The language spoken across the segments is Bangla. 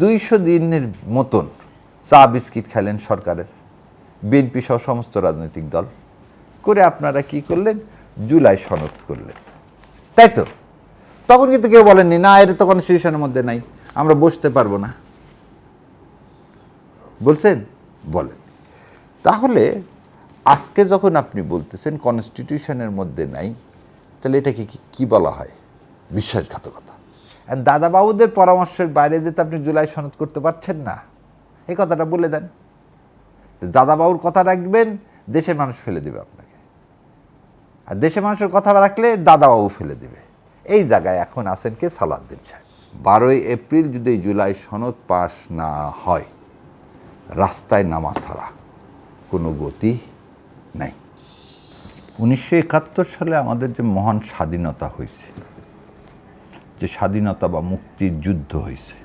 200 দিনের মতন চা বিস্কিট খেলেন সরকারের, বিএনপি সহ সমস্ত রাজনৈতিক দল করে আপনারা কি করলেন? জুলাই সনদ করলেন, তাই তো? তখন কিন্তু কেউ বলেননি না এর তো কনস্টিটিউশনের মধ্যে নাই, আমরা বসতে পারবো না, বলছেন? বলেন। তাহলে আজকে যখন আপনি বলতেছেন কনস্টিটিউশনের মধ্যে নাই, তাহলে এটাকে কি বলা হয়? বিশ্বাসঘাতকতা। আর দাদাবাবুদের পরামর্শের বাইরে যেতে আপনি জুলাই সনদ করতে পারছেন না, এই কথাটা বলে দেন। দাদাবাবুর কথা রাখবেন, দেশের মানুষ ফেলে দেবে আপনাকে, আর দেশের মানুষের কথা রাখলে দাদাবাবু ফেলে দেবে। এই জায়গায় এখন আছেন কে? সালাউদ্দিন সাহেব। 12ই এপ্রিল যদি জুলাই সনদ পাশ না হয়, রাস্তায় নামা ছাড়া কোনো গতি নাই। 1971 সালে আমাদের যে মহান স্বাধীনতা হয়েছে, যে স্বাধীনতা বা মুক্তির যুদ্ধ হয়েছে,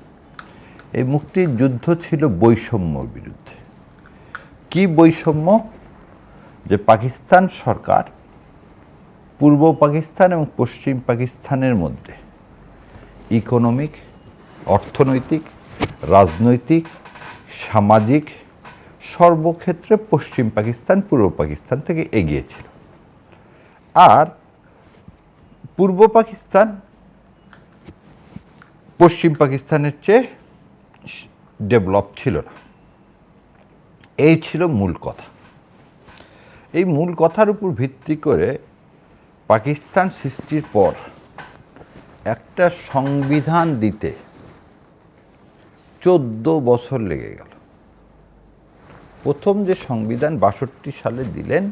এই মুক্তির যুদ্ধ ছিল বৈষম্যর বিরুদ্ধে। কি বৈষম্য? যে পাকিস্তান সরকার পূর্ব পাকিস্তান এবং পশ্চিম পাকিস্তানের মধ্যে ইকোনমিক, অর্থনৈতিক, রাজনৈতিক, সামাজিক সর্বক্ষেত্রে পশ্চিম পাকিস্তান পূর্ব পাকিস্তান থেকে এগিয়ে ছিল। আর পূর্ব পাকিস্তান পশ্চিম পাকিস্তানের চেয়ে ডেভেলপ ছিল না। এই ছিল মূল কথা। এই মূল কথার উপর ভিত্তি করে পাকিস্তান সৃষ্টির পর একটা সংবিধান দিতে 14 বছর লেগে গেল। প্রথম যে সংবিধান 62 সালে দিলেন,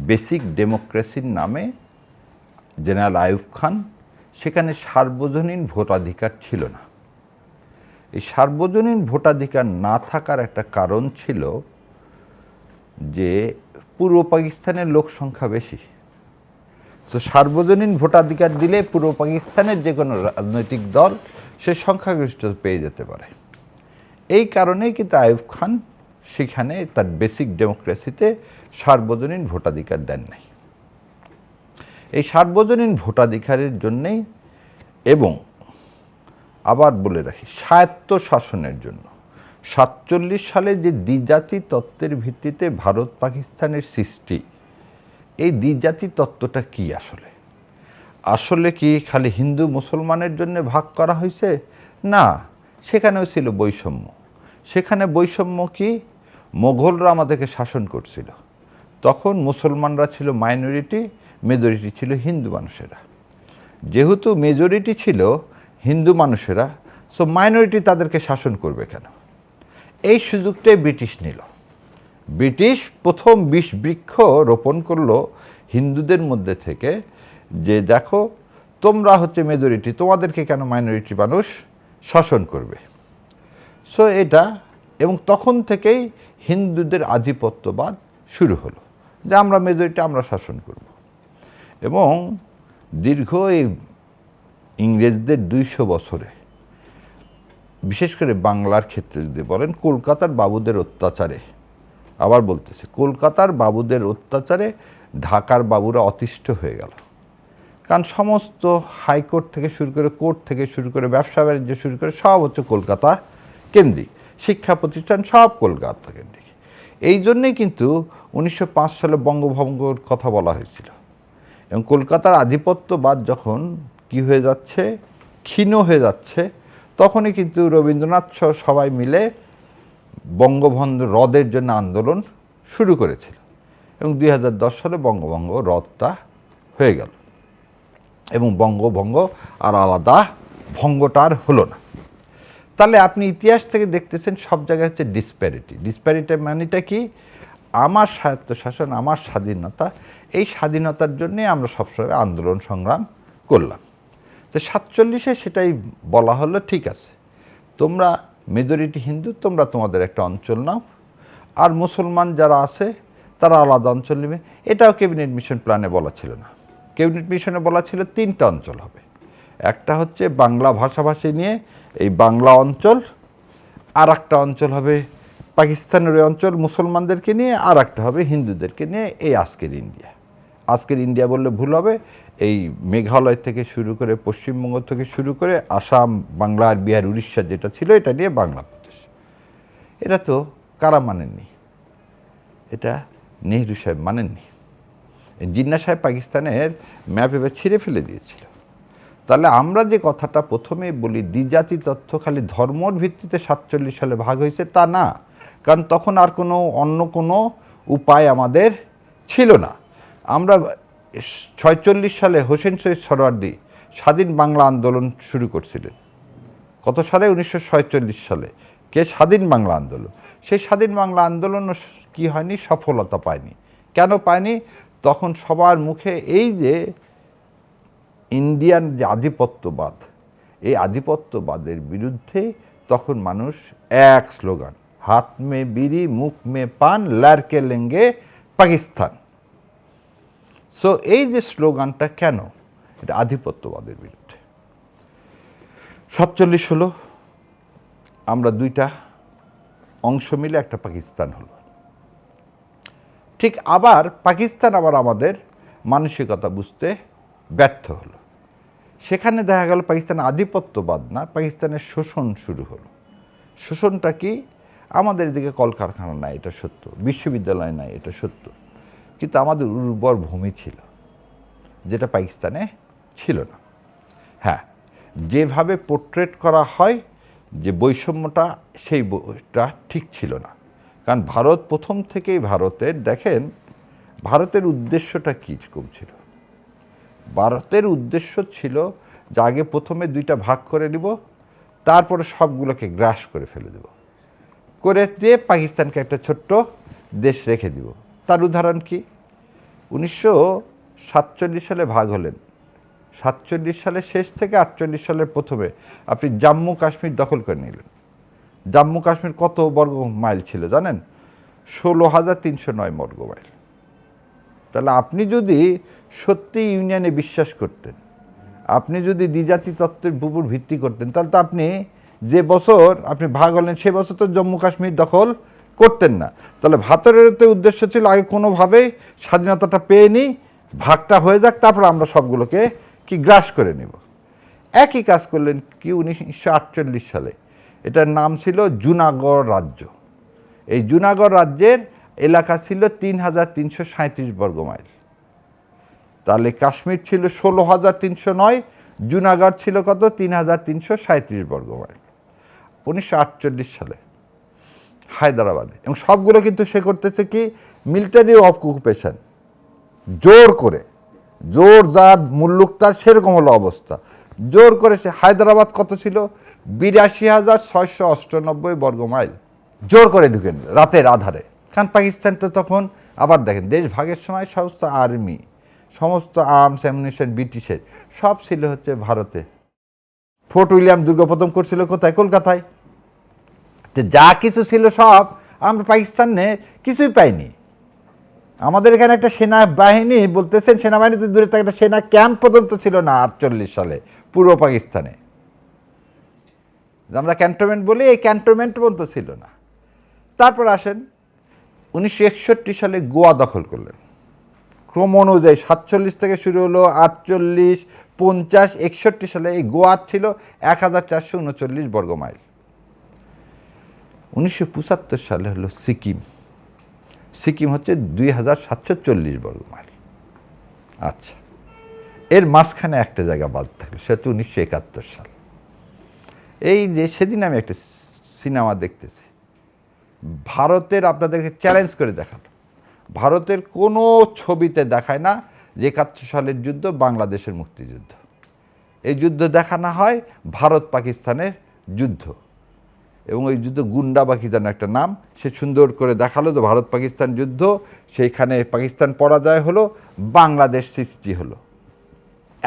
বেসিক ডেমোক্রেসির নামে, জেনারেল আইয়ুব খান, সেখানে সার্বজনীন ভোটাধিকার ছিল না। এই সার্বজনীন ভোটাধিকার না থাকার একটা কারণ ছিল যে পূর্ব পাকিস্তানের লোক সংখ্যা বেশি। তো সার্বজনীন ভোটাধিকার দিলে পূর্ব পাকিস্তানের যে কোনো রাজনৈতিক দল সে সংখ্যাগরিষ্ঠতা পেয়ে যেতে পারে। এই কারণেই কিন্তু আইয়ুব খান সেখানে তার বেসিক ডেমোক্রেসিতে সার্বজনীন ভোটাধিকার দেন নাই। এই সার্বজনীন ভোটাধিকারের জন্যেই, এবং আবার বলে রাখি, স্বায়ত্ত শাসনের জন্য 47 সালে যে দ্বিজাতি তত্ত্বের ভিত্তিতে ভারত পাকিস্তানের সৃষ্টি, এই দ্বিজাতি তত্ত্বটা কি আসলে? আসলে কি খালি হিন্দু মুসলমানের জন্য ভাগ করা হয়েছে? না, সেখানেও ছিল বৈষম্য। সেখানে বৈষম্য কি? মোগলরা আমাদেরকে শাসন করছিল, তখন মুসলমানরা ছিল মাইনরিটি, মেজরিটি ছিল হিন্দু মানুষেরা। যেহেতু মেজরিটি ছিল হিন্দু মানুষেরা, সো মাইনরিটি তাদেরকে শাসন করবে কেন? এই সুযোগটাই ব্রিটিশ নিল। ব্রিটিশ প্রথম 20 বৃক্ষ রোপণ করলো হিন্দুদের মধ্যে থেকে, যে দেখো তোমরা হচ্ছে মেজরিটি, তোমাদেরকে কেন মাইনরিটি মানুষ শাসন করবে? সো এটা, এবং তখন থেকেই হিন্দুদের আধিপত্যবাদ শুরু হলো, যে আমরা মেজরিটি, আমরা শাসন করব। এবং দীর্ঘ এই ইংরেজদের 200 বছরে, বিশেষ করে বাংলার ক্ষেত্রে যদি বলেন, কলকাতার বাবুদের অত্যাচারে, আবার বলতেছে, কলকাতার বাবুদের অত্যাচারে ঢাকার বাবুরা অতিষ্ঠ হয়ে গেল। কারণ সমস্ত হাইকোর্ট থেকে শুরু করে, কোর্ট থেকে শুরু করে, ব্যবসা বাণিজ্য শুরু করে সব হচ্ছে কলকাতা কেন্দ্রিক, শিক্ষা প্রতিষ্ঠান সব কলকাতা কেন্দ্রিক। এই জন্যেই কিন্তু 1905 সালে বঙ্গভঙ্গর কথা বলা হয়েছিল। এবং কলকাতার আধিপত্যবাদ যখন কি হয়ে যাচ্ছে, ক্ষীণ হয়ে যাচ্ছে, তখনই কিন্তু রবীন্দ্রনাথ সহ সবাই মিলে বঙ্গবন্ধু রদের জন্য আন্দোলন শুরু করেছিল। এবং 2010 সালে বঙ্গভঙ্গ রদটা হয়ে গেল, এবং বঙ্গভঙ্গ আর আলাদা ভঙ্গটা আর হলো না। তাহলে আপনি ইতিহাস থেকে দেখতেছেন সব জায়গায় হচ্ছে ডিসপ্যারিটি। ডিসপ্যারিটি মানেটা কি? আমার স্বায়ত্তশাসন, আমার স্বাধীনতা, এই স্বাধীনতার জন্যে আমরা সবসময় আন্দোলন সংগ্রাম করলাম। তো 47-এ সেটাই বলা হলো, ঠিক আছে, তোমরা মেজরিটি হিন্দু, তোমরা তোমাদের একটা অঞ্চল নাও, আর মুসলমান যারা আছে তারা আলাদা অঞ্চল নেবে। এটাও ক্যাবিনেট মিশন প্ল্যানে বলা ছিল না। ক্যাবিনেট মিশনে বলা ছিল 3টা অঞ্চল হবে। একটা হচ্ছে বাংলা ভাষাভাষী নিয়ে এই বাংলা অঞ্চল, আর একটা অঞ্চল হবে পাকিস্তানের ওই অঞ্চল মুসলমানদেরকে নিয়ে, আর একটা হবে হিন্দুদেরকে নিয়ে, এই আজকের ইন্ডিয়া। আজকের ইন্ডিয়া বললে ভুল হবে, এই মেঘালয় থেকে শুরু করে পশ্চিমবঙ্গ থেকে শুরু করে আসাম, বাংলা আর বিহার, উড়িষ্যা যেটা ছিল এটা নিয়ে বাংলাদেশ। এটা তো কারা মানেননি? এটা নেহরু সাহেব মানেননি। জিন্নাহ সাহেব পাকিস্তানের ম্যাপ এবার ছিঁড়ে ফেলে দিয়েছিল। তাহলে আমরা যে কথাটা প্রথমে বলি দ্বিজাতি তথ্য খালি ধর্মর ভিত্তিতে 47 সালে ভাগ হয়েছে তা না, কারণ তখন আর অন্য কোনো উপায় আমাদের ছিল না। আমরা 46 সালে হোসেন শহীদ সোহরাওয়ার্দী স্বাধীন বাংলা আন্দোলন শুরু করছিলেন। কত সালে? 1947 সালে। কে স্বাধীন বাংলা আন্দোলন? সেই স্বাধীন বাংলা আন্দোলন কি হয়নি? সফলতা পায়নি। কেন পায়নি? তখন সবার মুখে এই যে ইন্ডিয়ান যে আধিপত্যবাদ, এই আধিপত্যবাদের বিরুদ্ধে তখন মানুষ এক স্লোগান, হাত মে বিড়ি মুখ মে পান লারকে লেঙ্গে পাকিস্তান। সো এই যে স্লোগানটা কেন? এটা আধিপত্যবাদের বিরুদ্ধে। 47 হলো, আমরা দুইটা অংশ মিলে একটা পাকিস্তান হলো। ঠিক আবার পাকিস্তান আবার আমাদের মানসিকতা বুঝতে ব্যর্থ হলো। সেখানে দেখা গেল পাকিস্তান আধিপত্যবাদ না, পাকিস্তানের শোষণ শুরু হলো। শোষণটা কি? আমাদের এদিকে কলকারখানা নাই, এটা সত্য, বিশ্ববিদ্যালয় নাই, এটা সত্য, কিন্তু আমাদের উর্বর ভূমি ছিল, যেটা পাকিস্তানে ছিল না। হ্যাঁ, যেভাবে পোর্ট্রেট করা হয় যে বৈষম্যটা, সেই বইটা ঠিক ছিল না। কারণ ভারত প্রথম থেকেই দেখেন ভারতের উদ্দেশ্যটা কীরকম ছিল। ভারতের উদ্দেশ্য ছিল যে আগে প্রথমে দুইটা ভাগ করে নিব, তারপরে সবগুলোকে গ্রাস করে ফেলে দেব, করে দিয়ে পাকিস্তানকে একটা ছোট্ট দেশ রেখে দিব। তার উদাহরণ কি? 1947 সালে ভাগ হলেন, 47 সালের শেষ থেকে 48 সালের প্রথমে আপনি জম্মু কাশ্মীর দখল করে নিলেন। জম্মু কাশ্মীর কত বর্গ মাইল ছিল জানেন? 16,309 বর্গ মাইল। তাহলে আপনি যদি সত্যি ইউনিয়নে বিশ্বাস করতেন, আপনি যদি দ্বিজাতি তত্ত্বের উপর ভিত্তি করতেন, তাহলে তো আপনি যে বছর আপনি ভাগ হলেন সে বছর তো জম্মু কাশ্মীর দখল করতেন না। তাহলে ভারতের তো উদ্দেশ্য ছিল আগে কোনোভাবেই স্বাধীনতাটা পেয়ে নিই, ভাগটা হয়ে যাক, তারপর আমরা সবগুলোকে কি গ্রাস করে নেব। একই কাজ করলেন কি 1948 সালে। এটার নাম ছিল জুনাগড় রাজ্য। এই জুনাগড় রাজ্যের এলাকা ছিল 3,337 বর্গ মাইল। তাহলে কাশ্মীর ছিল 16,309, জুনাগড় ছিল কত? 3,337 বর্গ মাইল 1948 সালে হায়দ্রাবাদে। এবং সবগুলো কিন্তু সে করতেছে কি মিলিটারি অকুপেশন, জোর করে, জোর যার মুল্লুক তার সেরকম হলো অবস্থা, জোর করে সে হায়দ্রাবাদ কত ছিল? 82,698 বর্গ মাইল জোর করে ঢুকে নিল রাতের আধারে। কারণ পাকিস্তান তো তখন আবার দেখেন দেশ ভাগের সময় সমস্ত আর্মি, সমস্ত আর্মস অ্যামুনিশন ব্রিটিশের সব ছিল হচ্ছে ভারতে। ফোর্ট উইলিয়াম দুর্গ প্রথম করছিল কোথায়? কলকাতায়। তো যা কিছু ছিল সব আমরা পাকিস্তানে কিছুই পাইনি। আমাদের এখানে একটা সেনাবাহিনী বলতেছেন, সেনাবাহিনী তো দূরে একটা সেনা ক্যাম্প পর্যন্ত ছিল না 48 সালে পূর্ব পাকিস্তানে। আমরা ক্যান্টনমেন্ট বলি, এই ক্যান্টনমেন্ট পর্যন্ত ছিল না। তারপর আসেন 1961 সালে গোয়া দখল করলেন। ক্রম অনুযায়ী 47 থেকে শুরু হলো, 48, 50, 61 সালে এই গোয়া ছিল 1,439 বর্গ মাইল। 1975 সালে হলো সিকিম। সিকিম হচ্ছে 2,740 বর্গ মাইল। আচ্ছা, এর মাঝখানে একটা জায়গা বাদ থাকলো, সেটা 1971 সাল। এই যে সেদিন আমি একটা সিনেমা দেখতেছি, ভারতের, আপনাদেরকে চ্যালেঞ্জ করে দেখালো, ভারতের কোনো ছবিতে দেখায় না যে 71 সালের যুদ্ধ বাংলাদেশের মুক্তিযুদ্ধ। এই যুদ্ধ দেখানো হয় ভারত পাকিস্তানের যুদ্ধ, এবং ওই যুদ্ধ গুন্ডা বা কি যেন একটা নাম, সে সুন্দর করে দেখালো যে ভারত পাকিস্তান যুদ্ধ, সেইখানে পাকিস্তান পরাজয় হলো, বাংলাদেশ সৃষ্টি হলো।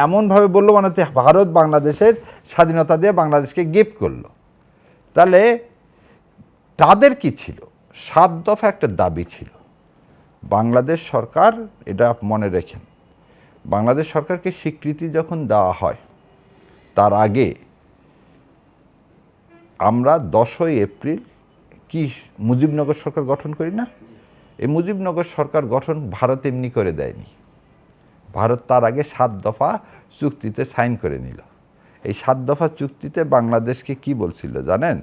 এমনভাবে বললো মানে হচ্ছে ভারত বাংলাদেশের স্বাধীনতা দিয়ে বাংলাদেশকে গিফট করলো। তাহলে তাদের কি ছিল? 7 দফা একটা দাবি ছিল। বাংলাদেশ সরকার, এটা মনে রেখেন, বাংলাদেশ সরকারকে স্বীকৃতি যখন দেওয়া হয় তার আগে আমরা 10ই এপ্রিল কি মুজিবনগর সরকার গঠন করি না? এই মুজিবনগর সরকার গঠন ভারত এমনি করে দেয়নি। ভারত তার আগে 7 দফা চুক্তিতে সাইন করে নিল। এই 7 দফা চুক্তিতে বাংলাদেশকে কি বলছিল জানেন?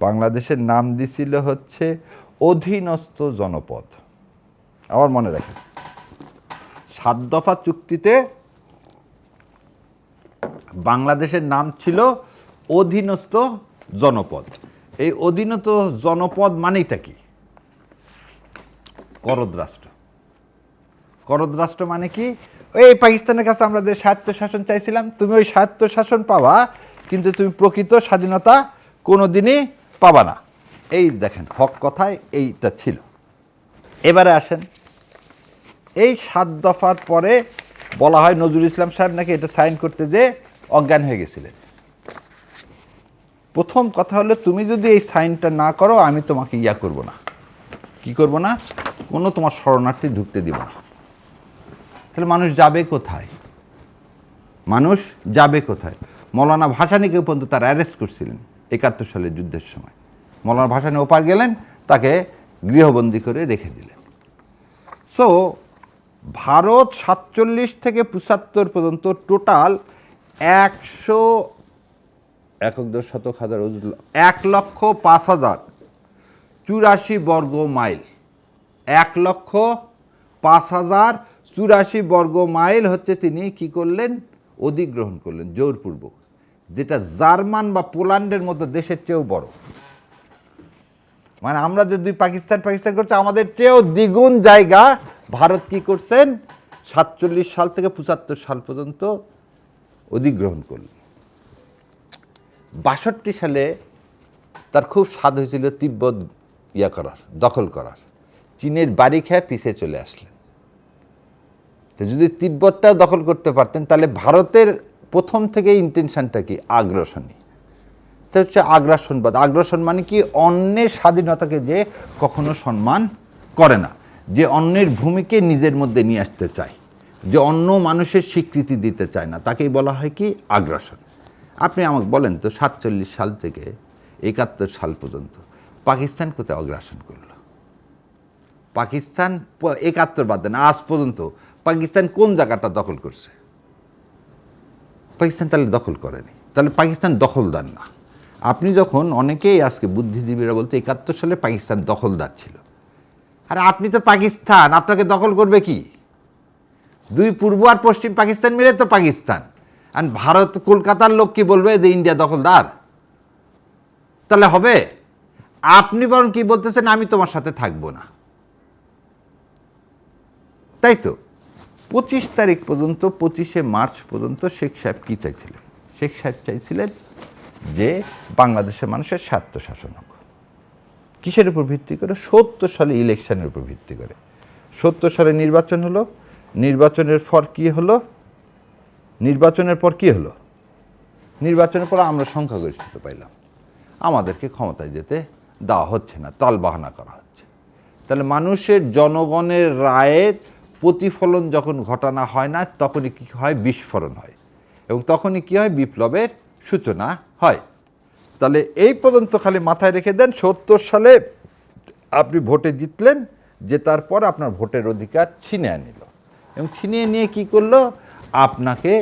বাংলাদেশের নাম দিছিল হচ্ছে অধীনস্থ জনপদ। আমার মনে রাখেন, 7 দফা চুক্তিতে বাংলাদেশের নাম ছিল অধীনস্থ জনপদ। এই অধীনস্থ জনপদ মানেটা কি? করদ রাষ্ট্র। করদ রাষ্ট্র মানে কি? এই পাকিস্তানের কাছে আমরা যে স্বায়ত্তশাসন চাইছিলাম, তুমি ওই স্বায়ত্তশাসন পাবা, কিন্তু তুমি প্রকৃত স্বাধীনতা কোনোদিনই পাবা না। এই দেখেন, হক কথায় এইটা ছিল। এবারে আসেন, এই 7 দফার পরে বলা হয় নজরুল ইসলাম সাহেব নাকি এটা সাইন করতে যে অজ্ঞান হয়ে গেছিলেন। প্রথম কথা হলো, তুমি যদি এই সাইনটা না করো, আমি তোমাকে করব না। কি করব না? কোনো তোমার শরণার্থী ঢুকতে দিব না। তাহলে মানুষ যাবে কোথায়? মানুষ যাবে কোথায়? মৌলানা ভাসানীকে পর্যন্ত তারা অ্যারেস্ট করছিলেন 71 সালের যুদ্ধের সময়। মৌলানা ভাসানী ওপার গেলেন, তাকে গৃহবন্দী করে রেখে দিলেন। সো ভারত 47 থেকে 75 পর্যন্ত টোটাল 1,05,084 বর্গ মাইল, 1,05,084 বর্গ মাইল হচ্ছে তিনি কি করলেন? অধিগ্রহণ করলেন জোরপূর্বক, যেটা জার্মান বা পোল্যান্ডের মতো দেশের চেয়েও বড়। মানে আমরা যে দুই পাকিস্তান করছে, আমাদের চেয়েও দ্বিগুণ জায়গা ভারত কি করছেন 47 সাল থেকে 75 সাল পর্যন্ত অধিগ্রহণ করলেন। 62 সালে তার খুব স্বাদ হয়েছিল তিব্বত দখল করার। চীনের বাড়ি খেয়ে পিছিয়ে চলে আসলেন। তো যদি তিব্বতটাও দখল করতে পারতেন, তাহলে ভারতের প্রথম থেকে ইন্টেনশনটা কি? আগ্রাসনী। তো হচ্ছে আগ্রাসনবাদ। আগ্রাসন মানে কি? অন্যের স্বাধীনতাকে যে কখনো সম্মান করে না, যে অন্যের ভূমিকে নিজের মধ্যে নিয়ে আসতে চায়, যে অন্য মানুষের স্বীকৃতি দিতে চায় না, তাকেই বলা হয় কি? আগ্রাসন। আপনি আমাকে বলেন তো, 47 সাল থেকে 71 সাল পর্যন্ত পাকিস্তান কোথায় আগ্রাসন করলো? পাকিস্তান 71 বাদ দেন, আজ পর্যন্ত পাকিস্তান কোন জায়গাটা দখল করছে? পাকিস্তান তাহলে দখল করেনি। তাহলে পাকিস্তান দখলদার না। আপনি যখন, অনেকেই আজকে বুদ্ধিজীবীরা বলতে 71 সালে পাকিস্তান দখলদার ছিল। আর আপনি তো পাকিস্তান, আপনাকে দখল করবে কি? দুই পূর্ব আর পশ্চিম পাকিস্তান মিলে তো পাকিস্তান। আর ভারত, কলকাতার লোক কি বলবে যে ইন্ডিয়া দখলদার? তাহলে হবে? আপনি বরং কি বলতেছেন? আমি তোমার সাথে থাকবো না। তাই তো 25 তারিখ পর্যন্ত, 25শে মার্চ পর্যন্ত শেখ সাহেব কি চাইছিলেন? শেখ সাহেব চাইছিলেন যে বাংলাদেশের মানুষের স্বায়ত্তশাসন হোক। কিসের উপর ভিত্তি করে? 70 সালে ইলেকশনের উপর ভিত্তি করে। 70 সালে নির্বাচন হলো। নির্বাচনের পর কি হলো? নির্বাচনের পর আমরা সংখ্যাগরিষ্ঠতা পাইলাম। আমাদেরকে ক্ষমতায় যেতে দেওয়া হচ্ছে না, তালবাহানা করা হচ্ছে। তাহলে মানুষের, জনগণের রায়ের প্রতিফলন যখন ঘটানো হয় না, তখনই কি হয়? বিস্ফোরণ হয়। এবং তখনই কি হয়? বিপ্লবের সূচনা হয়। তাহলে এই পর্যন্ত খালি মাথায় রেখে দেন, 70 সালে আপনি ভোটে জিতলেন, জেতার পর আপনার ভোটের অধিকার ছিনিয়ে নিল। এবং ছিনিয়ে নিয়ে কি করলো? আপনাকে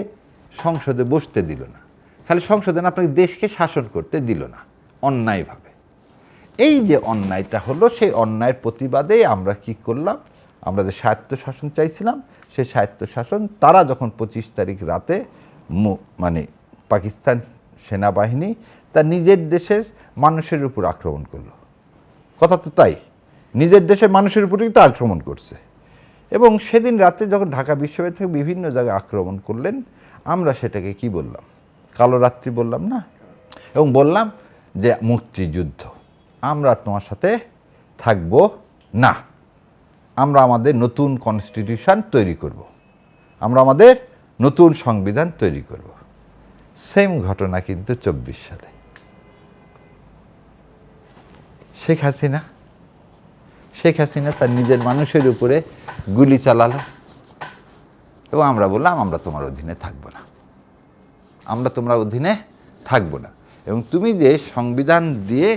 সংসদে বসতে দিল না। খালি সংসদে না, আপনাকে দেশকে শাসন করতে দিল না, অন্যায়ভাবে। এই যে অন্যায়টা হলো, সেই অন্যায়ের প্রতিবাদে আমরা কি করলাম? আমরা যে স্বায়ত্তশাসন চাইছিলাম, সেই স্বায়ত্তশাসন তারা যখন 25 তারিখ রাতে মানে পাকিস্তান সেনাবাহিনী তার নিজের দেশের মানুষের উপর আক্রমণ করলো। কথা তো তাই, নিজের দেশের মানুষের উপরেই তো আক্রমণ করছে। এবং সেদিন রাতে যখন ঢাকা বিশ্ববিদ্যালয় থেকে বিভিন্ন জায়গায় আক্রমণ করলেন, আমরা সেটাকে কি বললাম? কালো রাত্রি বললাম না? এবং বললাম যে মুক্তিযুদ্ধ, আমরা তোমার সাথে থাকব না। আমরা আমাদের নতুন কনস্টিটিউশন তৈরি করব, আমরা আমাদের নতুন সংবিধান তৈরি করব। সেম ঘটনা কিন্তু 24 সালে শেখ হাসিনা তার নিজের মানুষের উপরে গুলি চালালো। এবং আমরা বললাম, আমরা তোমার অধীনে থাকবো না, আমরা তোমার অধীনে থাকবো না। এবং তুমি যে সংবিধান দিয়ে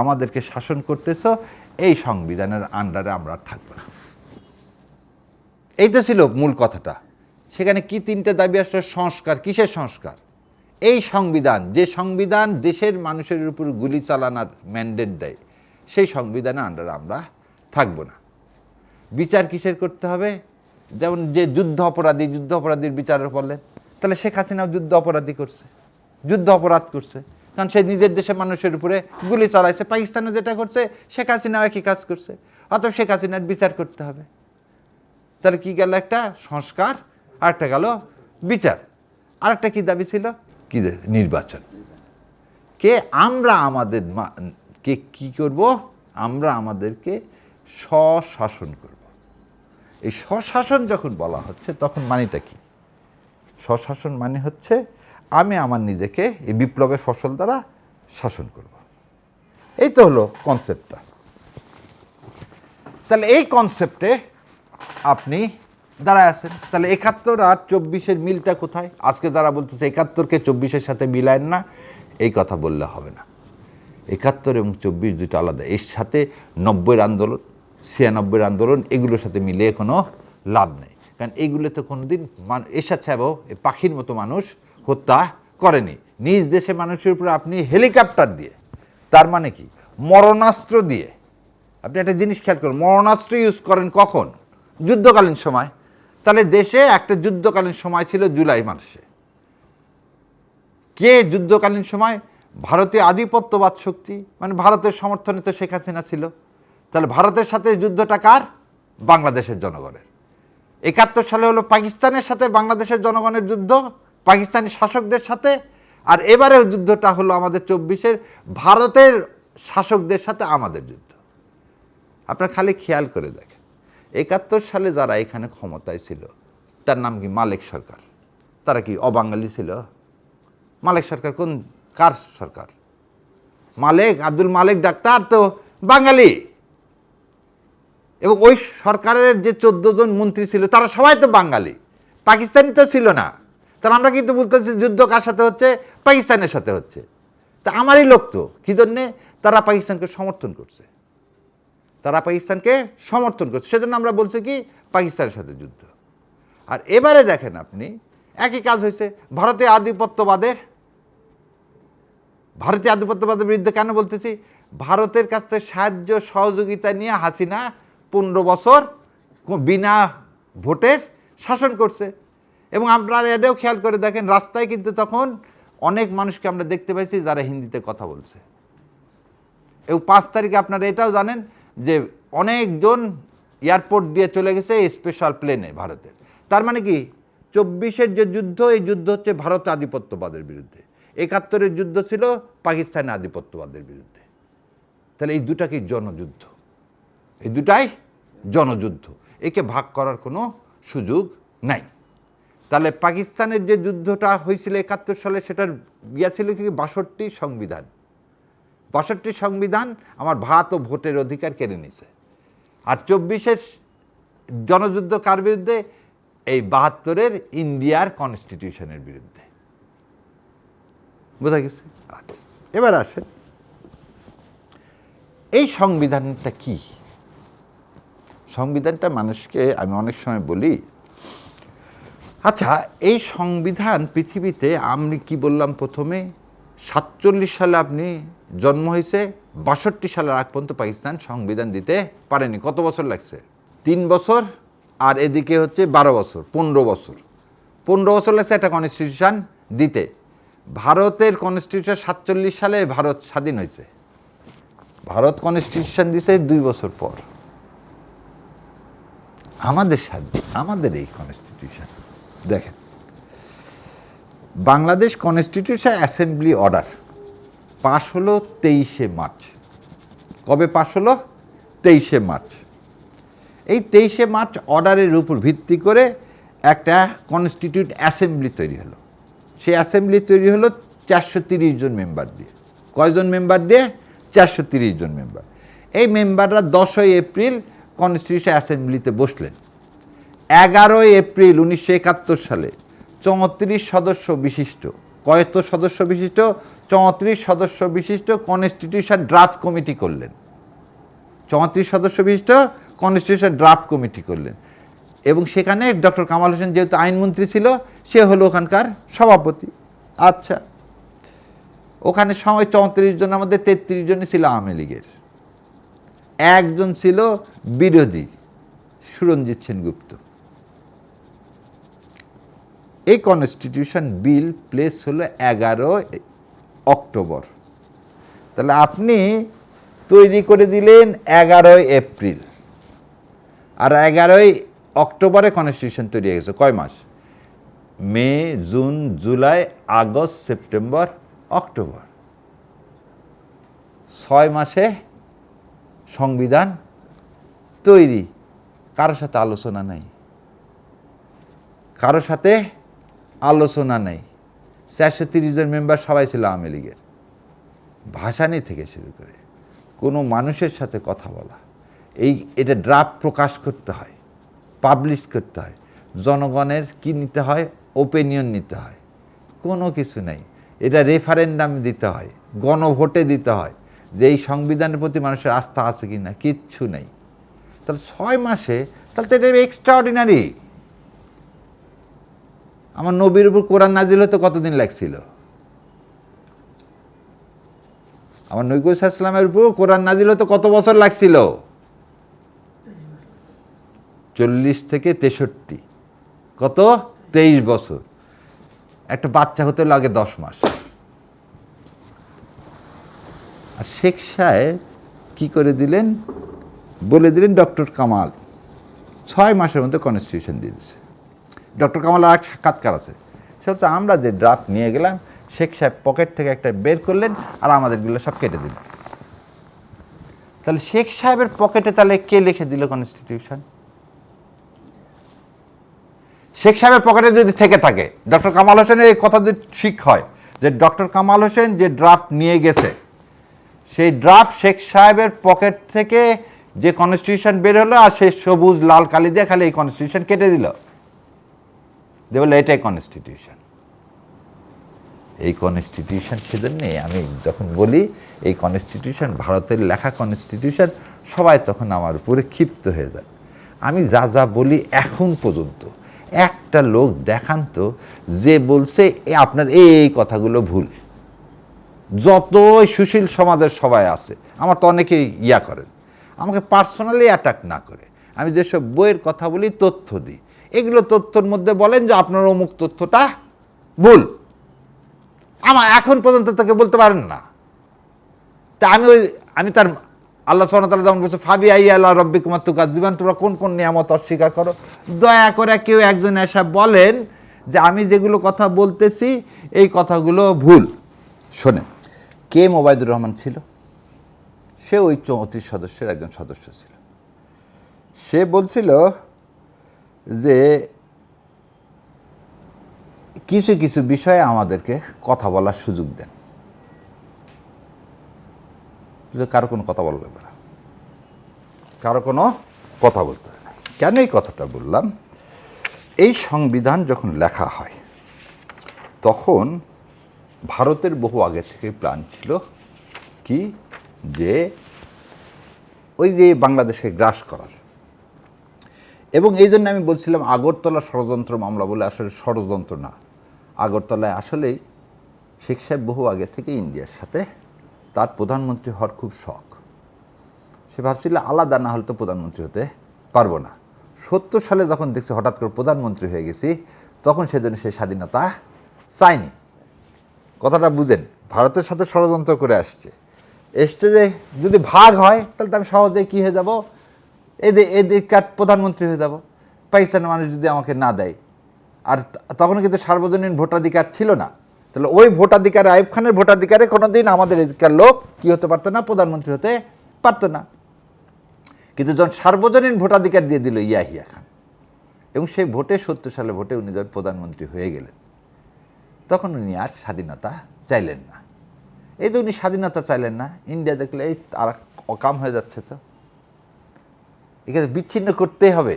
আমাদেরকে শাসন করতেছ, এই সংবিধানের আন্ডারে আমরা থাকবো না। এইটা ছিল মূল কথাটা। সেখানে কি তিনটে দাবি আসলো? সংস্কার। কিসের সংস্কার? এই সংবিধান, যে সংবিধান দেশের মানুষের উপর গুলি চালানোর ম্যান্ডেট দেয়, সেই সংবিধানের আন্ডারে আমরা থাকবো না। বিচার কিসের করতে হবে? যেমন যে যুদ্ধ অপরাধীর বিচার করলেন, তাহলে শেখ হাসিনাও যুদ্ধ অপরাধী করছে, যুদ্ধ অপরাধ করছে, কারণ সে নিজের দেশের মানুষের উপরে গুলি চালাইছে। পাকিস্তানে যেটা করছে শেখ হাসিনাও একই কাজ করছে, অতএব শেখ হাসিনার বিচার করতে হবে। তাহলে কি গেল? একটা সংস্কার, আর একটা গেল বিচার। আর একটা কি দাবি ছিল? কি? নির্বাচন। কে? আমরা আমাদের কে কি করব? আমরা আমাদেরকে স্বশাসন করব। এই স্বশাসন যখন বলা হচ্ছে তখন মানেটা কি? স্বশাসন মানে হচ্ছে আমি আমার নিজেকে এই বিপ্লবের ফসল দ্বারা শাসন করব। এই তো হলো কনসেপ্টটা। তাহলে এই কনসেপ্টে আপনি দাঁড়ায় আছেন। তাহলে ৭১ আর ২৪-এর মিলটা কোথায়? আজকে যারা বলতেছে ৭১-কে ২৪-এর সাথে মিলায়েন না, এই কথা বললে হবে না। ৭১ এবং ২৪ দুটো আলাদা। এর সাথে ৯০-এর আন্দোলন, ৯৬-এর আন্দোলন, এগুলোর সাথে মিলিয়ে কোনো লাভ নেই। কারণ এইগুলোতে কোনোদিন এরশাদ সাহেবও পাখির মতো মানুষ হত্যা করেনি। নিজ দেশে মানুষের উপরে আপনি হেলিকপ্টার দিয়ে, তার মানে কি মরণাস্ত্র দিয়ে, আপনি একটা জিনিস খেয়াল করেন, মরণাস্ত্র ইউজ করেন কখন? যুদ্ধকালীন সময়। তাহলে দেশে একটা যুদ্ধকালীন সময় ছিল জুলাই মাসে। কে যুদ্ধকালীন সময়? ভারতীয় আধিপত্যবাদ শক্তি, মানে ভারতের সমর্থনে তো শেখ হাসিনা ছিল। তাহলে ভারতের সাথে যুদ্ধটা কার? বাংলাদেশের জনগণের। ৭১ সালে হলো পাকিস্তানের সাথে বাংলাদেশের জনগণের যুদ্ধ, পাকিস্তানি শাসকদের সাথে। আর এবারের যুদ্ধটা হলো আমাদের ২৪-এর ভারতের শাসকদের সাথে আমাদের যুদ্ধ। আপনারা খালি খেয়াল করে দেখেন, ৭১ সালে যারা এখানে ক্ষমতায় ছিল, তার নাম কি? মালেক সরকার। তারা কি অবাঙালি ছিল? মালেক সরকার কার সরকার? মালেক, আব্দুল মালেক ডাক্তার তো বাঙালি। এবং ওই সরকারের যে ১৪ জন মন্ত্রী ছিল তারা সবাই তো বাঙালি, পাকিস্তানি তো ছিল না। তাহলে আমরা কিন্তু বলতেছি যুদ্ধ কার সাথে হচ্ছে? পাকিস্তানের সাথে হচ্ছে। তা আমারই লোক তো, কি জন্যে? তারা পাকিস্তানকে সমর্থন করছে, তারা পাকিস্তানকে সমর্থন করছে, সেজন্য আমরা বলছি কি পাকিস্তানের সাথে যুদ্ধ। আর এবারে দেখেন আপনি, একই কাজ হয়েছে ভারতীয় আধিপত্যবাদের বিরুদ্ধে। কেন বলতেছি? ভারতের কাছ থেকে সাহায্য সহযোগিতা নিয়ে হাসিনা ১৫ বছর বিনা ভোটের শাসন করছে। এবং আপনারা এটাও খেয়াল করে দেখেন, রাস্তায় কিন্তু তখন অনেক মানুষকে আমরা দেখতে পাইছি যারা হিন্দিতে কথা বলছে। এবং ৫ তারিখে আপনারা এটাও জানেন যে অনেকজন এয়ারপোর্ট দিয়ে চলে গেছে স্পেশাল প্লেনে ভারতের। তার মানে কি ২৪-এর যে যুদ্ধ, এই যুদ্ধ হচ্ছে ভারত আধিপত্যবাদের বিরুদ্ধে, ৭১-এর যুদ্ধ ছিল পাকিস্তানি আধিপত্যবাদের বিরুদ্ধে। তাহলে এই দুটা কি? জনযুদ্ধ। এই দুটাই জনযুদ্ধ, একে ভাগ করার কোনো সুযোগ নাই। তাহলে পাকিস্তানের যে যুদ্ধটা হয়েছিল ৭১ সালে, সেটার ছিল কি? ৬২ সংবিধান। ৬২ সংবিধান আমার ভাত ও ভোটের অধিকার কেড়ে নিছে। আর ২৪-এর জনযুদ্ধ কার বিরুদ্ধে? এই ৭২-এর ইন্ডিয়ার কনস্টিটিউশনের বিরুদ্ধে। বোঝা গেছে? আচ্ছা, এবার আসেন এই সংবিধানটা কি? সংবিধানটা মানুষকে আমি অনেক সময় বলি, আচ্ছা এই সংবিধান পৃথিবীতে, আমি কি বললাম প্রথমে, ৪৭ সালে আপনি জন্ম হয়েছে, ৬২ সালের আগ পর্যন্ত পাকিস্তান সংবিধান দিতে পারেনি। কত বছর লাগছে? ৩ বছর, আর এদিকে হচ্ছে ১২ বছর, ১৫ বছর। ১৫ বছর লাগছে একটা কনস্টিটিউশন দিতে। ভারতের কনস্টিটিউশন ৪৭ সালে ভারত স্বাধীন হয়েছে, ভারত কনস্টিটিউশন দিছে ২ বছর পর। আমাদের স্বাধীন, আমাদের এই কনস্টিটিউশন দেখেন, বাংলাদেশ কনস্টিটিউশন অ্যাসেম্বলি অর্ডার পাশ হলো ২৩শে মার্চ। কবে পাশ হলো? ২৩শে মার্চ। এই ২৩শে মার্চ অর্ডারের উপর ভিত্তি করে একটা কনস্টিটিউট অ্যাসেম্বলি তৈরি হলো। সেই অ্যাসেম্বলি তৈরি হলো ৪৩০ জন মেম্বার দিয়ে। কয়জন মেম্বার দিয়ে? ৪৩০ জন মেম্বার। এই মেম্বাররা ১০ই এপ্রিল কনস্টিটিউশন অ্যাসেম্বলিতে বসলেন। ১১ই এপ্রিল ১৯৭১ সালে ৩৪ সদস্য বিশিষ্ট, কয়ত সদস্য বিশিষ্ট? ৩৪ সদস্য বিশিষ্ট কনস্টিটিউশন ড্রাফট কমিটি করলেন। ৩৪ সদস্য বিশিষ্ট কনস্টিটিউশন ড্রাফট কমিটি করলেন। এবং সেখানে ডক্টর কামাল হোসেন যেহেতু আইনমন্ত্রী ছিল, সে হলো ওখানকার সভাপতি। আচ্ছা, ওখানে সময় 34 জনের মধ্যে 33 জনই ছিল আওয়ামী লীগের, একজন ছিল বিরোধী, সুরঞ্জিত সেনগুপ্ত। এই কনস্টিটিউশন বিল প্লেস হলো 11 অক্টোবর। তাহলে আপনি তৈরি করে দিলেন 11 এপ্রিল, আর 11 অক্টোবরে কনস্টিটিউশন তৈরি হয়ে গেছে। কয় মাস? May, June, July, August, September, October. 6 মাসে সংবিধান তৈরি। কারোর সাথে আলোচনা নাই, কারোর সাথে আলোচনা নেই। 430 জন মেম্বার সবাই ছিল আওয়ামী লীগের। ভাসানি থেকে শুরু করে কোনো মানুষের সাথে কথা বলা, এটা ড্রাফট প্রকাশ করতে হয়, পাবলিশ করতে হয়, জনগণের কি নিতে হয়, ওপিনিয়ন নিতে হয়, কোনো কিছু নেই। এটা রেফারেন্ডাম দিতে হয়, গণভোটে দিতে হয় যে এই সংবিধানের প্রতি মানুষের আস্থা আছে কি না, কিচ্ছু নেই। তাহলে 6 মাসে, তাহলে তো এটা এক্সট্রাঅর্ডিনারি। আমার নবীর উপর কোরআন নাজিল হতে কতদিন লাগছিল? আমার নবী সাল্লাল্লাহু উপর কোরআন নাজিল হতে কত বছর লাগছিল? 40 থেকে 63, কত? 23 বছর। একটা বাচ্চা হতে লাগে 10 মাস। আর শেখ সাহেব কি করে দিলেন? বলে দিলেন ডক্টর কামাল 6 মাসের মধ্যে কনস্টিটিউশন দিয়ে দিচ্ছে। ডক্টর কামাল আর এক সাক্ষাৎকার আছে, সে হচ্ছে আমরা যে ড্রাফট নিয়ে গেলাম, শেখ সাহেব পকেট থেকে একটা বের করলেন আর আমাদেরগুলো সব কেটে দিলেন। তাহলে শেখ সাহেবের পকেটে তাহলে কে লিখে দিল কনস্টিটিউশন? শেখ সাহেবের পকেটে যদি থেকে থাকে, ডক্টর কামাল হোসেনের এই কথা যদি ঠিক হয় যে ডক্টর কামাল হোসেন যে ড্রাফট নিয়ে গেছে, সেই ড্রাফট শেখ সাহেবের পকেট থেকে যে কনস্টিটিউশন বের হলো, আর সে সবুজ লাল কালি দিয়ে খালি এই কনস্টিটিউশন কেটে দিল, যে বললো এটাই কনস্টিটিউশন। এই কনস্টিটিউশন সেজন্যে আমি যখন বলি এই কনস্টিটিউশন ভারতের লেখা কনস্টিটিউশন, সবাই তখন আমার উপরে ক্ষিপ্ত হয়ে যায়। আমি যা যা বলি এখন পর্যন্ত একটা লোক দেখান তো যে বলছে আপনার এই কথাগুলো ভুল। যতই সুশীল সমাজের সবাই আছে, আমার তো অনেকেই ইয়া করেন, আমাকে পার্সোনালি অ্যাটাক না করে, আমি যেসব বইয়ের কথা বলি, তথ্য দিই, এগুলো তথ্যর মধ্যে বলেন যে আপনার অমুক তথ্যটা ভুল, আমার এখন পর্যন্ত তাকে বলতে পারেন না। তা আমি তার আল্লাহ সুবহানাহু ওয়া তাআলা যেমন বলছে ফাবি আইয়া আল্লাহ রাব্বিকুমা তুকাজ্জিবান, তোমরা কোন কোন নিয়ামত অস্বীকার করো। দয়া করে কেউ একজন এসে বলেন যে আমি যেগুলো কথা বলতেছি এই কথাগুলো ভুল। শোনেন, কে ওবায়দুর রহমান ছিল, সে ওই 34 সদস্যের একজন সদস্য ছিল। সে বলছিল যে কিছু কিছু বিষয়ে আমাদেরকে কথা বলার সুযোগ দেন। কারো কোনো কথা বলা যাবে না, কারো কোনো কথা বলতে হবে না। কেন এই কথাটা বললাম? এই সংবিধান যখন লেখা হয় তখন ভারতের বহু আগে থেকে প্ল্যান ছিল কি, যে ওই যে বাংলাদেশে গ্রাস করার। এবং এই জন্য আমি বলছিলাম আগরতলা ষড়যন্ত্র মামলা বলে, আসলে ষড়যন্ত্র না। আগরতলায় আসলেই শেখ সাহেব বহু আগে থেকে ইন্ডিয়ার সাথে তার প্রধানমন্ত্রী হওয়ার খুব শখ। সে ভাবছিল আলাদা না হলে তো প্রধানমন্ত্রী হতে পারবো না। 70 সালে যখন দেখছে হঠাৎ করে প্রধানমন্ত্রী হয়ে গেছি, তখন সেজন্য সে স্বাধীনতা চায়নি। কথাটা বুঝেন, ভারতের সাথে ষড়যন্ত্র করে আসছে, যে যদি ভাগ হয় তাহলে তো আমি সহজে কী হয়ে যাব, এদিককার প্রধানমন্ত্রী হয়ে যাব, পাকিস্তানের মানুষ যদি আমাকে না দেয়। আর তখন কিন্তু সার্বজনীন ভোটাধিকার ছিল না, তাহলে ওই ভোটাধিকারে, আইয়ুব খানের ভোটাধিকারে কোনোদিন আমাদের এদিককার লোক কী হতে পারতো না, প্রধানমন্ত্রী হতে পারতো না। কিন্তু যখন সার্বজনীন ভোটাধিকার দিয়ে দিল ইয়াহিয়া খান, এবং সেই ভোটে 70 সালে ভোটে উনি যখন প্রধানমন্ত্রী হয়ে গেলেন, তখন উনি আর স্বাধীনতা চাইলেন না। এই যে উনি স্বাধীনতা চাইলেন না, ইন্ডিয়া দেখলে এই আর অকাম হয়ে যাচ্ছে, তো এখানে বিচ্ছিন্ন করতেই হবে,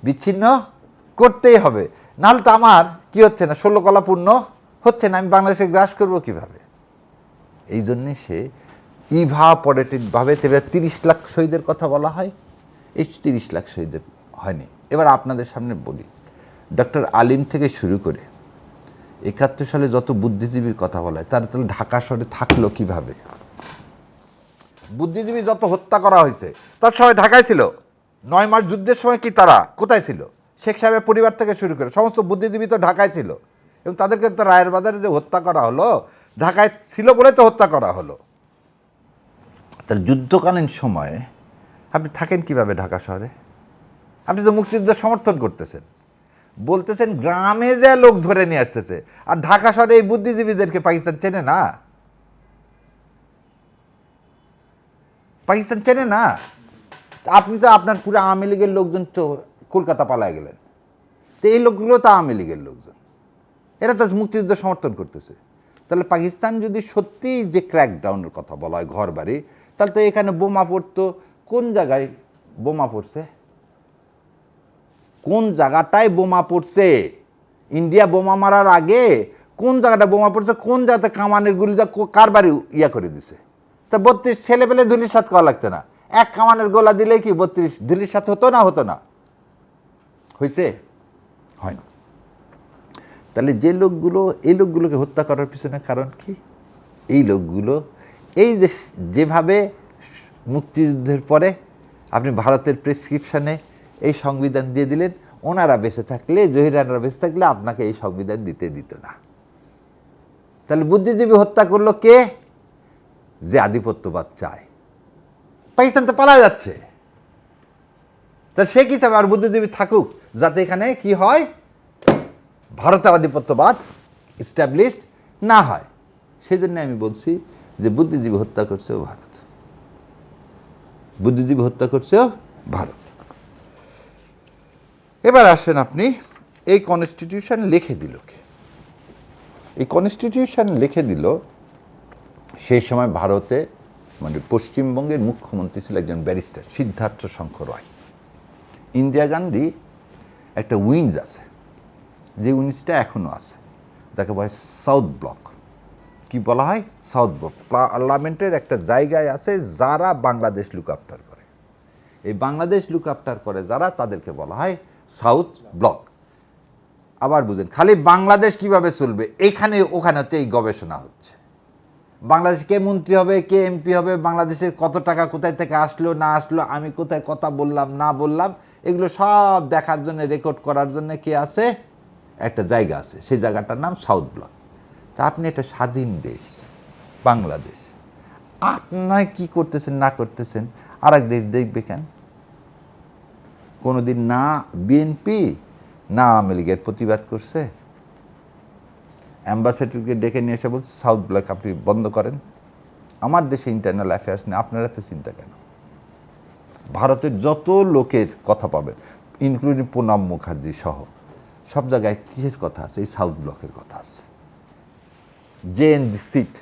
বিচ্ছিন্ন করতেই হবে, নাহলে তো আমার কি হচ্ছে না, 16 কলা পূর্ণ হচ্ছে না, আমি বাংলাদেশে গ্রাস করবো কিভাবে? এই জন্যে সে ইভাপোরেটেডভাবে 30 লাখ শহীদের কথা বলা হয়, এই 30 লাখ শহীদের হয়নি। এবার আপনাদের সামনে বলি, ডক্টর আলিম থেকে শুরু করে 71 সালে যত বুদ্ধিজীবীর কথা বলা হয় তারা তাহলে ঢাকা শহরে থাকলো কিভাবে? বুদ্ধিজীবী যত হত্যা করা হয়েছে তার সবাই ঢাকায় ছিল। 9 মাস যুদ্ধের সময় কি তারা কোথায় ছিল? শেখ সাহেবের পরিবার থেকে শুরু করে সমস্ত বুদ্ধিজীবী তো ঢাকায় ছিল, এবং তাদেরকে তো রায়ের বাজারে যে হত্যা করা হলো ঢাকায় ছিল বলে তো হত্যা করা হলো। তাহলে যুদ্ধকালীন সময়ে আপনি থাকেন কিভাবে ঢাকা শহরে? আপনি তো মুক্তিযুদ্ধের সমর্থন করতেছেন, বলতেছেন গ্রামে যে লোক ধরে নিয়ে আসতেছে, আর ঢাকা শহরে এই বুদ্ধিজীবীদেরকে পাকিস্তান চেনে না। পাকিস্তান চেনে না। আপনি তো আপনার পুরো আওয়ামী লীগের লোকজন তো কলকাতা পালায় গেলেন, তো এই লোকগুলো তো আওয়ামী লীগের লোকজন, এরা তো মুক্তিযুদ্ধ সমর্থন করতেছে। তাহলে পাকিস্তান যদি সত্যি যে ক্র্যাকডাউনের কথা বলা হয় ঘর বাড়ি, তাহলে তো এখানে বোমা পড়তো কোন জায়গায়? বোমা পড়ছে কোন জায়গাটায়? বোমা পড়ছে ইন্ডিয়া বোমা মারার আগে কোন জায়গাটা বোমা পড়ছে? কোন জায়গাতে কামানের গুলি যা কার বাড়ি ইয়া করে দিছে? তা 32 ছেলে পেলে ধুলির সাথে করা লাগতো না, এক কামানের গোলা দিলে কি 32 ধুলির সাথে হতো না? হতো না? হয়েছে? হয় না। তাহলে যে লোকগুলো এই লোকগুলোকে হত্যা করার পিছনে কারণ কি? এই লোকগুলো এই যে যেভাবে মুক্তিযুদ্ধের পরে আপনি ভারতের প্রেসক্রিপশানে এই সংবিধান দিয়ে দিলেন, ওনারা বেঁচে থাকলে, জহিরানরা বেঁচে থাকলে আপনাকে এই সংবিধান দিত না। তাহলে বুদ্ধিজীবী হত্যা করলো কে? যে আধিপত্যবাদ চায়। পাকিস্তান তো পালা যাচ্ছে, তা সে কি চাবে আর বুদ্ধিজীবী থাকুক, যাতে এখানে কি হয়, ভারতের আধিপত্যবাদ এস্টাবলিশড না হয়। সেই জন্য আমি বলছি যে বুদ্ধিজীবী হত্যা করছেও ভারত, বুদ্ধিজীবী হত্যা করছেও ভারত। এবার আসেন আপনি, এই কনস্টিটিউশন লিখে দিল কে? এই কনস্টিটিউশন লিখে দিল সেই সময় ভারতে, মানে পশ্চিমবঙ্গের মুখ্যমন্ত্রী ছিল একজন ব্যারিস্টার সিদ্ধার্থ শঙ্কর রায়। ইন্দিরা গান্ধী একটা উইংস আছে, যে উইংসটা এখনও আছে, যাকে বলা হয় সাউথ ব্লক। কি বলা হয়? South block. পার্লামেন্টের একটা জায়গায় আছে যারা বাংলাদেশ লুক আফটার করে। এই বাংলাদেশ লুক আফটার করে যারা, তাদেরকে বলা হয় সাউথ ব্লক। আবার বুঝেন, খালি বাংলাদেশ কিভাবে চলবে এখানে ওখানে হচ্ছে এই গবেষণা হচ্ছে। বাংলাদেশ কে মন্ত্রী হবে, কে এমপি হবে, বাংলাদেশের কত টাকা কোথায় থেকে আসলো না আসলো, আমি কোথায় কথা বললাম না বললাম, এগুলো সব দেখার জন্য, রেকর্ড করার জন্য কে আছে? একটা জায়গা আছে, সেই জায়গাটার নাম সাউথ ব্লক। তা আপনি একটা স্বাধীন দেশ বাংলাদেশ, আপনার কি করতেছেন না করতেছেন আর এক দেশ দেখবে কেন? কোনোদিন না বিএনপি না আওয়ামী লীগের প্রতিবাদ করছে? অ্যাম্বাসেডরকে ডেকে নিয়ে এসে বলছে সাউথ ব্লক আপনি বন্ধ করেন, আমার দেশে ইন্টারনাল অ্যাফেয়ার্স নেই, আপনারা তো চিন্তা কেন? ভারতের যত লোকের কথা পাবেন, ইনক্লুডিং প্রণব মুখার্জি সহ, সব জায়গায় কিসের কথা আছে? এই সাউথ ব্লকের কথা আছে। জেএন সিট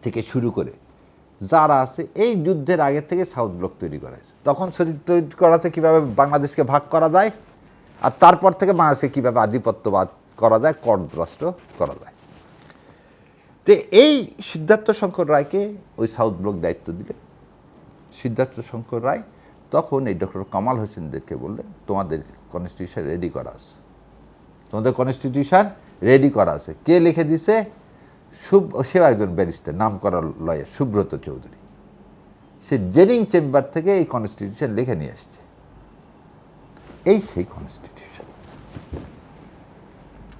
থেকে শুরু করে যারা আছে, এই যুদ্ধের আগের থেকে সাউথ ব্লক তৈরি করা হয়েছে। তখন তৈরি করা আছে কীভাবে বাংলাদেশকে ভাগ করা যায়, আর তারপর থেকে বাংলাদেশকে কীভাবে আধিপত্যবাদ করা যায়, করদ্রাষ্ট্র করা যায়। তো এই সিদ্ধার্থ শঙ্কর রায়কে ওই সাউথ ব্লক দায়িত্ব দিলে, সিদ্ধার্থ শঙ্কর রায় তখন এই ডক্টর কামাল হোসেনদেরকে বললেন তোমাদের কনস্টিটিউশন রেডি করা আছে, তোমাদের কনস্টিটিউশন রেডি করা আছে। কে লিখে দিছে? সেও একজন ব্যারিস্টার, নাম করা লয়ার, সুব্রত চৌধুরী। সে জেনিং চেম্বার থেকে এই কনস্টিটিউশন লিখে নিয়ে আসছে। এই সেই কনস্টিটিউশন,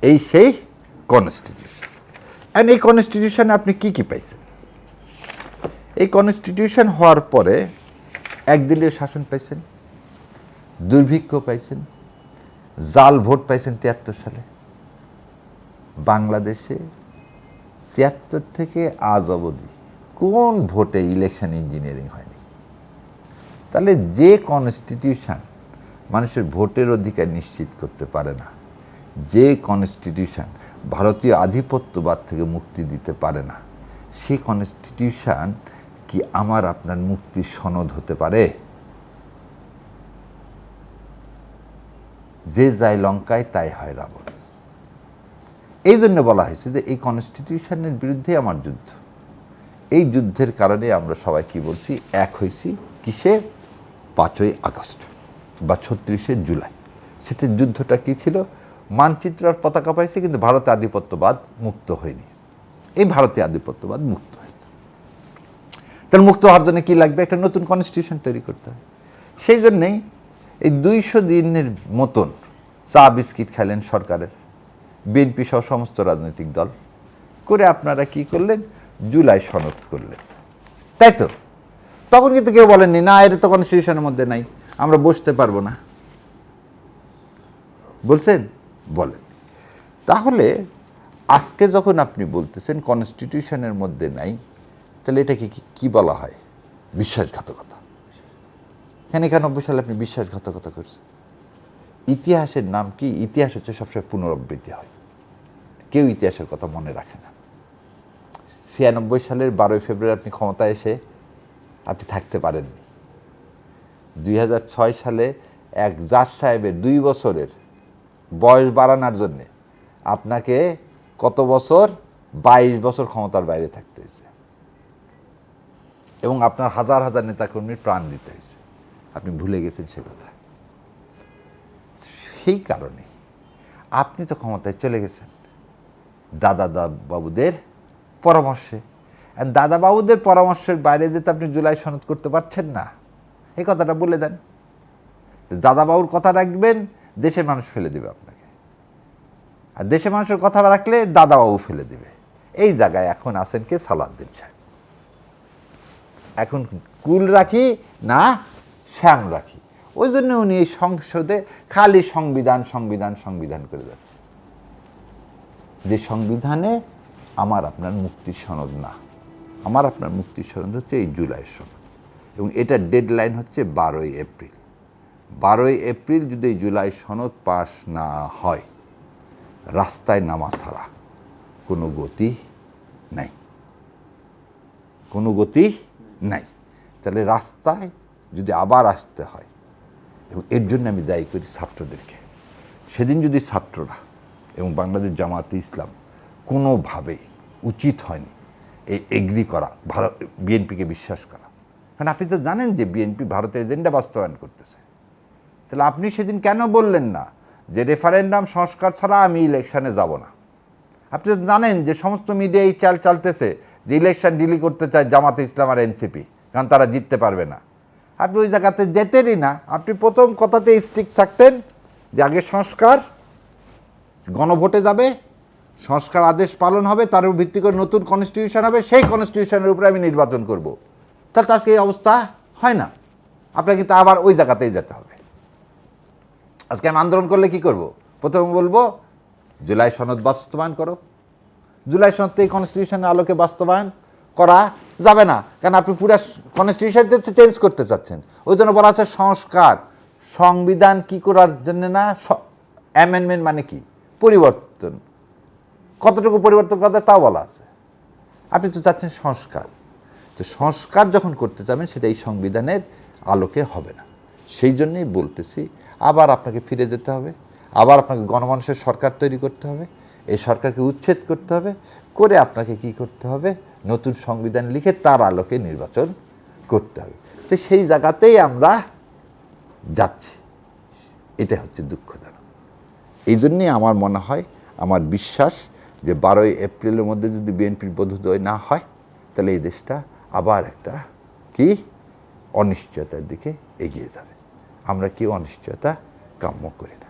এই সেই কনস্টিটিউশন। অ্যান্ড এই কনস্টিটিউশনে আপনি কি কি পাইছেন? এই কনস্টিটিউশন হওয়ার পরে একদলীয় শাসন পাইছেন, দুর্ভিক্ষ পাইছেন, জাল ভোট পাইছেন 73 সালে। বাংলাদেশে 73 থেকে আজ অবধি কোন ভোটে ইলেকশন ইঞ্জিনিয়ারিং হয়নি? তাহলে যে কনস্টিটিউশন মানুষের ভোটের অধিকার নিশ্চিত করতে পারে না, যে কনস্টিটিউশন ভারতীয় আধিপত্যবাদ থেকে মুক্তি দিতে পারে না, সেই কনস্টিটিউশন কি আমার আপনার মুক্তির সনদ হতে পারে? যে যায় লঙ্কায় তাই হয় রাবণ। এই জন্য বলা হয়েছে যে এই কনস্টিটিউশনের বিরুদ্ধে আমার যুদ্ধ। এই যুদ্ধের কারণে আমরা সবাই কি বলছি? এক হয়েছি কিসে? 5ই আগস্ট। বা 36শে জুলাই। সেটা যুদ্ধটা কী ছিল? মানচিত্র আর পতাকা পাইছে, কিন্তু ভারতে আধিপত্যবাদ মুক্ত হয়নি। এই ভারতীয় আধিপত্যবাদ মুক্ত হয়েছে। তাহলে মুক্ত হওয়ার জন্য কী লাগবে? একটা নতুন কনস্টিটিউশন তৈরি করতে হবে। সেই জন্যেই এই 200 দিনের মতন চা বিস্কিট খাইলেন সরকারের, বিএনপি সহ সমস্ত রাজনৈতিক দল করে আপনারা কি করলেন? জুলাই সনদ করলেন, তাই তো? তখন কিন্তু কেউ বলেননি না এটা তো কনস্টিটিউশনের মধ্যে নাই, আমরা বসতে পারবো না, বলছেন? বলেন। তাহলে আজকে যখন আপনি বলতেছেন কনস্টিটিউশনের মধ্যে নাই, তাহলে এটাকে কি বলা হয়? বিশ্বাসঘাতকতা। কেন 91 সালে আপনি বিশ্বাসঘাতকতা করছেন? ইতিহাসের নাম কি? ইতিহাস হচ্ছে সবসময় পুনরাবৃত্তি হয়, কেউ ইতিহাসের কথা মনে রাখে না। 96 সালের 12 ফেব্রুয়ারি আপনি ক্ষমতায় এসে আপনি থাকতে পারেননি। 2006 সালে এক জাজ সাহেবের 2 বছরের বয়স বাড়ানোর জন্যে আপনাকে কত বছর? 22 বছর ক্ষমতার বাইরে থাকতে হয়েছে, এবং আপনার হাজার হাজার নেতাকর্মীর প্রাণ দিতে হয়েছে। আপনি ভুলে গেছেন সে কথা। সেই কারণে আপনি তো ক্ষমতায় চলে গেছেন দাদা বাবুদের পরামর্শে। আর দাদা বাবুদের পরামর্শের বাইরে যেতে আপনি জুলাই সনদ করতে পারছেন না, এই কথাটা বলে দেন। দাদা বাবুর কথা রাখবেন, দেশের মানুষ ফেলে দেবে আপনাকে, আর দেশের মানুষের কথা রাখলে দাদা বাবু ফেলে দেবে। এই জায়গায় এখন আছেন কে? সালাউদ্দিন সাহেব। এখন কুল রাখি না শ্যাম রাখি, ওই জন্য উনি এই সংসদে খালি সংবিধান সংবিধান সংবিধান করে যাচ্ছে, যে সংবিধানে আমার আপনার মুক্তির সনদ না। আমার আপনার মুক্তির সনদ হচ্ছে এই জুলাই সনদ, এবং এটার ডেডলাইন হচ্ছে 12ই এপ্রিল। 12ই এপ্রিল যদি এই জুলাই সনদ পাস না হয়, রাস্তায় নামা ছাড়া কোনো গতি নাই, কোনো গতি নাই। তাহলে রাস্তায় যদি আবার আসতে হয়, এবং এর জন্য আমি দায়ী করি ছাত্রদেরকে। সেদিন যদি ছাত্ররা এবং বাংলাদেশ জামায়াতে ইসলাম কোনোভাবেই উচিত হয়নি এই এগ্রি করা, ভারত বিএনপিকে বিশ্বাস করা, কারণ আপনি তো জানেন যে বিএনপি ভারতের এজেন্ডা বাস্তবায়ন করতেছে। তাহলে আপনি সেদিন কেন বললেন না যে রেফারেন্ডাম সংস্কার ছাড়া আমি ইলেকশনে যাব না? আপনি তো জানেন যে সমস্ত মিডিয়া এই চাল চালতেছে যে ইলেকশন ডিলি করতে চায় জামাতে ইসলাম আর এনসিপি, কারণ তারা জিততে পারবে না। আপনি ওই জায়গাতে যেতেনই না। আপনি প্রথম কথাতে স্ট্রিক্ট থাকতেন যে আগে সংস্কার, গণভোটে যাবে, সংস্কার আদেশ পালন হবে, তার উপর ভিত্তি করে নতুন কনস্টিটিউশন হবে, সেই কনস্টিটিউশনের উপরে আমি নির্বাচন করব। তাহলে আজকে এই অবস্থা হয় না। আপনাকে তো আবার ওই জায়গাতেই যেতে হবে। আজকে আমি আন্দোলন করলে কি করব? প্রথমে বলবো জুলাই সনদ বাস্তবায়ন করো। জুলাই সনদ এই কনস্টিটিউশনের আলোকে বাস্তবায়ন করা যাবে না, কারণ আপনি পুরো কনস্টিটিউশন চেঞ্জ করতে চাচ্ছেন। ওই জন্য বলা আছে সংস্কার, সংবিধান কি করার জন্য না, অ্যামেন্ডমেন্ট মানে কি? পরিবর্তন। কতটুকু পরিবর্তন করতে তাও বলা আছে। আপনি তো চাচ্ছেন সংস্কার। তো সংস্কার যখন করতে চাবেন সেটা এই সংবিধানের আলোকে হবে না। সেই জন্যই বলতেছি আবার আপনাকে ফিরে যেতে হবে, আবার আপনাকে গণমানুষের সরকার তৈরি করতে হবে, এই সরকারকে উচ্ছেদ করতে হবে, করে আপনাকে কি করতে হবে? নতুন সংবিধান লিখে তার আলোকে নির্বাচন করতে হবে। তো সেই জায়গাতেই আমরা যাচ্ছি, এটা হচ্ছে দুঃখজনক। এই জন্যই আমার মনে হয়, আমার বিশ্বাস যে 12ই এপ্রিলের মধ্যে যদি বিএনপির বোধোদয় না হয়, তাহলে এই দেশটা আবার একটা কি অনিশ্চয়তার দিকে এগিয়ে যাবে। আমরা কেউ অনিশ্চয়তা কাম্য করি না।